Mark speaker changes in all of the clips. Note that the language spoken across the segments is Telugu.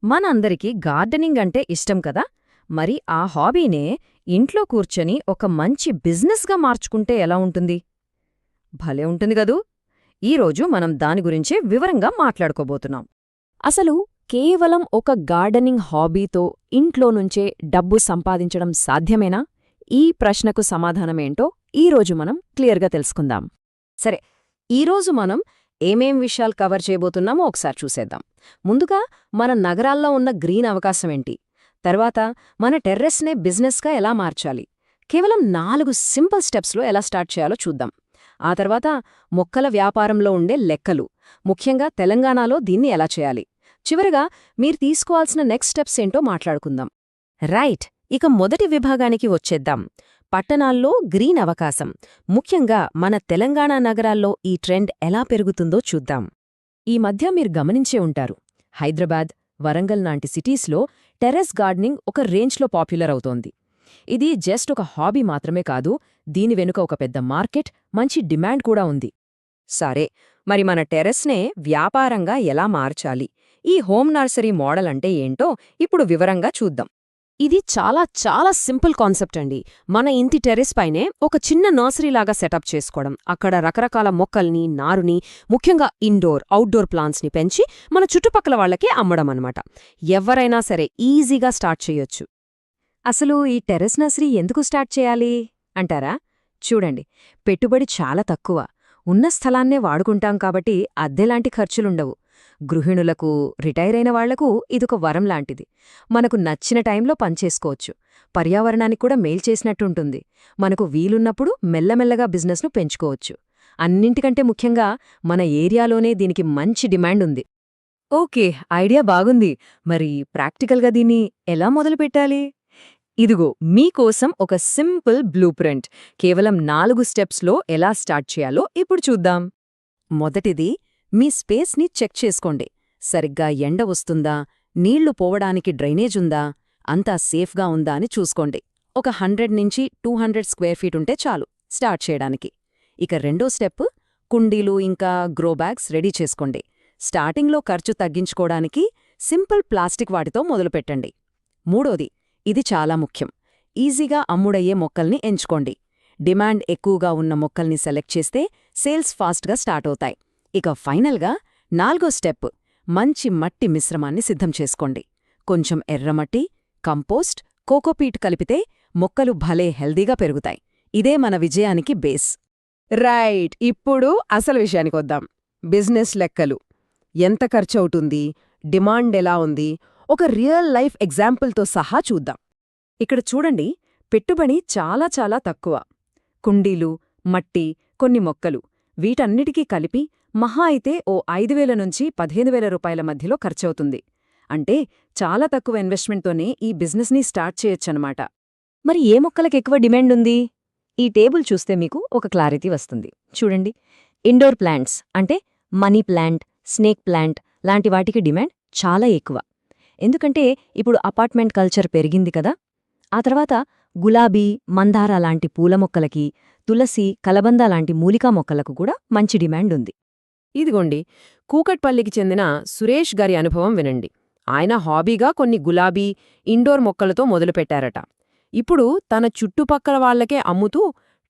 Speaker 1: మనందరికీ గార్డెనింగ్ అంటే ఇష్టం కదా. మరి ఆ హాబీనే ఇంట్లో కూర్చొని ఒక మంచి బిజినెస్గా మార్చుకుంటే ఎలా ఉంటుంది? భలే ఉంటుంది గదూ. ఈరోజు మనం దాని గురించే వివరంగా మాట్లాడుకోబోతున్నాం.
Speaker 2: అసలు కేవలం ఒక గార్డెనింగ్ హాబీతో ఇంట్లో నుంచే డబ్బు సంపాదించడం సాధ్యమేనా? ఈ ప్రశ్నకు సమాధానమేంటో ఈరోజు మనం క్లియర్గా తెలుసుకుందాం.
Speaker 1: సరే, ఈరోజు మనం ఏమేం విషయాలు కవర్ చేయబోతున్నామో ఒకసారి చూసేద్దాం. ముందుగా మన నగరాల్లో ఉన్న గ్రీన్ అవకాశమేంటి, తర్వాత మన టెర్రస్నే బిజినెస్గా ఎలా మార్చాలి, కేవలం 4 సింపుల్ స్టెప్స్లో ఎలా స్టార్ట్ చేయాలో చూద్దాం. ఆ తర్వాత మొక్కల వ్యాపారంలో ఉండే లెక్కలు, ముఖ్యంగా తెలంగాణలో దీన్ని ఎలా చేయాలి. చివరిగా మీరు తీసుకోవాల్సిన నెక్స్ట్ స్టెప్స్ ఏంటో మాట్లాడుకుందాం. రైట్, ఇక మొదటి విభాగానికి వచ్చేద్దాం. పట్టణాల్లో గ్రీన్ అవకాశం, ముఖ్యంగా మన తెలంగాణ నగరాల్లో ఈ ట్రెండ్ ఎలా పెరుగుతుందో చూద్దాం. ఈ మధ్య మీరు గమనించే ఉంటారు, హైదరాబాద్, వరంగల్ లాంటి సిటీస్లో టెర్రస్ గార్డెనింగ్ ఒక రేంజ్లో పాపులర్ అవుతోంది. ఇది జస్ట్ ఒక హాబీ మాత్రమే కాదు, దీని వెనుక ఒక పెద్ద మార్కెట్, మంచి డిమాండ్ కూడా ఉంది. సరే, మరి మన టెర్రస్నే వ్యాపారంగా ఎలా మార్చాలి, ఈ హోమ్ నర్సరీ మోడల్ అంటే ఏంటో ఇప్పుడు వివరంగా చూద్దాం.
Speaker 2: ఇది చాలా చాలా సింపుల్ కాన్సెప్ట్ అండి. మన ఇంటి టెర్రస్ పైనే ఒక చిన్న నర్సరీలాగా సెటప్ చేసుకోవడం, అక్కడ రకరకాల మొక్కల్ని, నారుని, ముఖ్యంగా ఇండోర్, అవుట్డోర్ ప్లాంట్స్ని పెంచి మన చుట్టుపక్కల వాళ్లకే అమ్మడం అన్నమాట. ఎవరైనా సరే ఈజీగా స్టార్ట్ చేయొచ్చు.
Speaker 1: అసలు ఈ టెర్రస్ నర్సరీ ఎందుకు స్టార్ట్ చేయాలి అంటారా? చూడండి, పెట్టుబడి చాలా తక్కువ, ఉన్న స్థలాన్నే వాడుకుంటాం కాబట్టి అద్దెలాంటి ఖర్చులుండవు. గృహిణులకు, రిటైర్ అయిన వాళ్లకు ఇదొక వరం లాంటిది. మనకు నచ్చిన టైంలో పనిచేసుకోవచ్చు, పర్యావరణానికి కూడా మేలు చేసినట్టుంటుంది. మనకు వీలున్నప్పుడు మెల్లమెల్లగా బిజినెస్ను పెంచుకోవచ్చు. అన్నింటికంటే ముఖ్యంగా మన ఏరియాలోనే దీనికి మంచి డిమాండ్ ఉంది. ఓకే, ఐడియా బాగుంది. మరి ప్రాక్టికల్గా దీన్ని ఎలా మొదలుపెట్టాలి? ఇదిగో మీకోసం ఒక సింపుల్ బ్లూ ప్రింట్. కేవలం 4 స్టెప్స్లో ఎలా స్టార్ట్ చేయాలో ఇప్పుడు చూద్దాం. మొదటిది, మీ స్పేస్ని చెక్ చేసుకోండి. సరిగ్గా ఎండ వస్తుందా, నీళ్లు పోవడానికి డ్రైనేజుందా, అంతా సేఫ్గా ఉందా అని చూసుకోండి. ఒక 100 నుంచి 200 స్క్వేర్ ఫీట్ ఉంటే చాలు స్టార్ట్ చేయడానికి. ఇక రెండో స్టెప్, కుండీలు ఇంకా గ్రో బ్యాగ్స్ రెడీ చేసుకోండి. స్టార్టింగ్లో ఖర్చు తగ్గించుకోవడానికి సింపుల్ ప్లాస్టిక్ వాటితో మొదలుపెట్టండి. మూడోది, ఇది చాలా ముఖ్యం, ఈజీగా అమ్ముడయ్యే మొక్కల్ని ఎంచుకోండి. డిమాండ్ ఎక్కువగా ఉన్న మొక్కల్ని సెలెక్ట్ చేస్తే సేల్స్ ఫాస్ట్గా స్టార్ట్ అవుతాయి. ఇక ఫైనల్గా 4వ స్టెప్, మంచి మట్టి మిశ్రమాన్ని సిద్ధం చేసుకోండి. కొంచెం ఎర్రమట్టి, కంపోస్ట్, కోకోపీట్ కలిపితే మొక్కలు భలే హెల్దీగా పెరుగుతాయి. ఇదే మన విజయానికి బేస్. రైట్, ఇప్పుడు అసలు విషయానికొద్దాం. బిజినెస్ లెక్కలు. ఎంత ఖర్చవుతుంది, డిమాండ్ ఎలా ఉంది, ఒక రియల్ లైఫ్ ఎగ్జాంపుల్తో సహా చూద్దాం. ఇక్కడ చూడండి, పెట్టుబడి చాలా చాలా తక్కువ. కుండీలు, మట్టి, కొన్ని మొక్కలు, వీటన్నిటికీ కలిపి మహా అయితే ఓ 5,000 నుంచి 15,000 రూపాయల మధ్యలో ఖర్చవుతుంది. అంటే చాలా తక్కువ ఇన్వెస్ట్మెంట్తోనే ఈ బిజినెస్ని స్టార్ట్ చేయొచ్చనమాట. మరి ఏ మొక్కలకు ఎక్కువ డిమాండ్ ఉంది? ఈ టేబుల్ చూస్తే మీకు ఒక క్లారిటీ వస్తుంది. చూడండి, ఇండోర్ ప్లాంట్స్ అంటే మనీ ప్లాంట్, స్నేక్ ప్లాంట్ లాంటి వాటికి డిమాండ్ చాలా ఎక్కువ. ఎందుకంటే ఇప్పుడు అపార్ట్మెంట్ కల్చర్ పెరిగింది కదా. ఆ తర్వాత గులాబీ, మందార లాంటి పూల మొక్కలకి, తులసి, కలబంద లాంటి మూలికా మొక్కలకు కూడా మంచి డిమాండ్ ఉంది. ఇదిగోండి, కూకట్పల్లికి చెందిన సురేష్ గారి అనుభవం వినండి. ఆయన హాబీగా కొన్ని గులాబీ, ఇండోర్ మొక్కలతో మొదలుపెట్టారట. ఇప్పుడు తన చుట్టుపక్కల వాళ్లకే అమ్ముతూ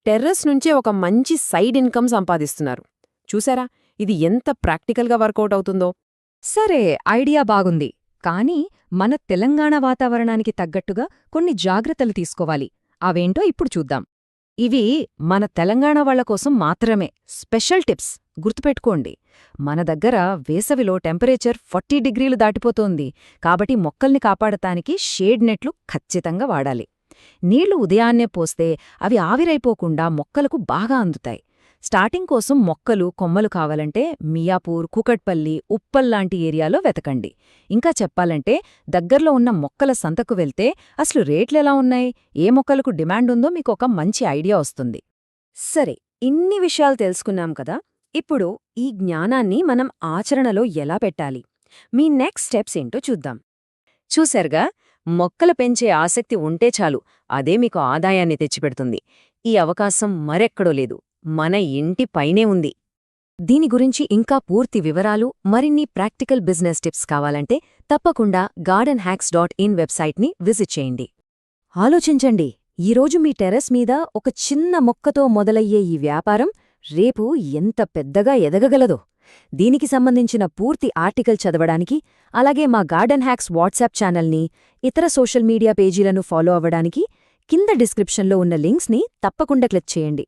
Speaker 1: టెర్రస్ నుంచే ఒక మంచి సైడ్ ఇన్కమ్ సంపాదిస్తున్నారు. చూసారా, ఇది ఎంత ప్రాక్టికల్గా వర్కౌట్ అవుతుందో. సరే, ఐడియా బాగుంది. కానీ మన తెలంగాణ వాతావరణానికి తగ్గట్టుగా కొన్ని జాగ్రత్తలు తీసుకోవాలి. అవేంటో ఇప్పుడు చూద్దాం. ఇవి మన తెలంగాణ వాళ్ల కోసం మాత్రమే స్పెషల్ టిప్స్, గుర్తుపెట్టుకోండి. మన దగ్గర వేసవిలో టెంపరేచర్ 40 డిగ్రీలు దాటిపోతోంది. కాబట్టి మొక్కల్ని కాపాడటానికి షేడ్ నెట్లు ఖచ్చితంగా వాడాలి. నీళ్లు ఉదయాన్నే పోస్తే అవి ఆవిరైపోకుండా మొక్కలకు బాగా అందుతాయి. స్టార్టింగ్ కోసం మొక్కలు, కొమ్మలు కావాలంటే మియాపూర్, కూకట్పల్లి, ఉప్పల్ లాంటి ఏరియాలో వెతకండి. ఇంకా చెప్పాలంటే దగ్గర్లో ఉన్న మొక్కల సంతకు వెళ్తే అసలు రేట్లెలా ఉన్నాయి, ఏ మొక్కలకు డిమాండ్ ఉందో మీకు ఒక మంచి ఐడియా వస్తుంది. సరే, ఇన్ని విషయాలు తెలుసుకున్నాం కదా. ఇప్పుడు ఈ జ్ఞానాన్ని మనం ఆచరణలో ఎలా పెట్టాలి, మీ నెక్స్ట్ స్టెప్స్ ఏంటో చూద్దాం. చూశారుగా, మొక్కలు పెంచే ఆసక్తి ఉంటే చాలు, అదే మీకు ఆదాయాన్ని తెచ్చిపెడుతుంది. ఈ అవకాశం మరెక్కడో లేదు, మన ఇంటి పైనే ఉంది. దీని గురించి ఇంకా పూర్తి వివరాలు మరిన్ని ప్రాక్టికల్ బిజినెస్ టిప్స్ కావాలంటే తప్పకుండా gardenhacks.in వెబ్సైట్ని విజిట్ చేయండి. ఆలోచించండి, ఈరోజు మీ టెర్రస్ మీద ఒక చిన్న మొక్కతో మొదలయ్యే ఈ వ్యాపారం రేపు ఎంత పెద్దగా ఎదగగలదో. దీనికి సంబంధించిన పూర్తి ఆర్టికల్ చదవడానికి, అలాగే మా గార్డెన్ హ్యాక్స్ వాట్సాప్ ఛానల్ని, ఇతర సోషల్ మీడియా పేజీలను ఫాలో అవ్వడానికి కింద డిస్క్రిప్షన్లో ఉన్న లింక్స్ని తప్పకుండా క్లిక్ చేయండి.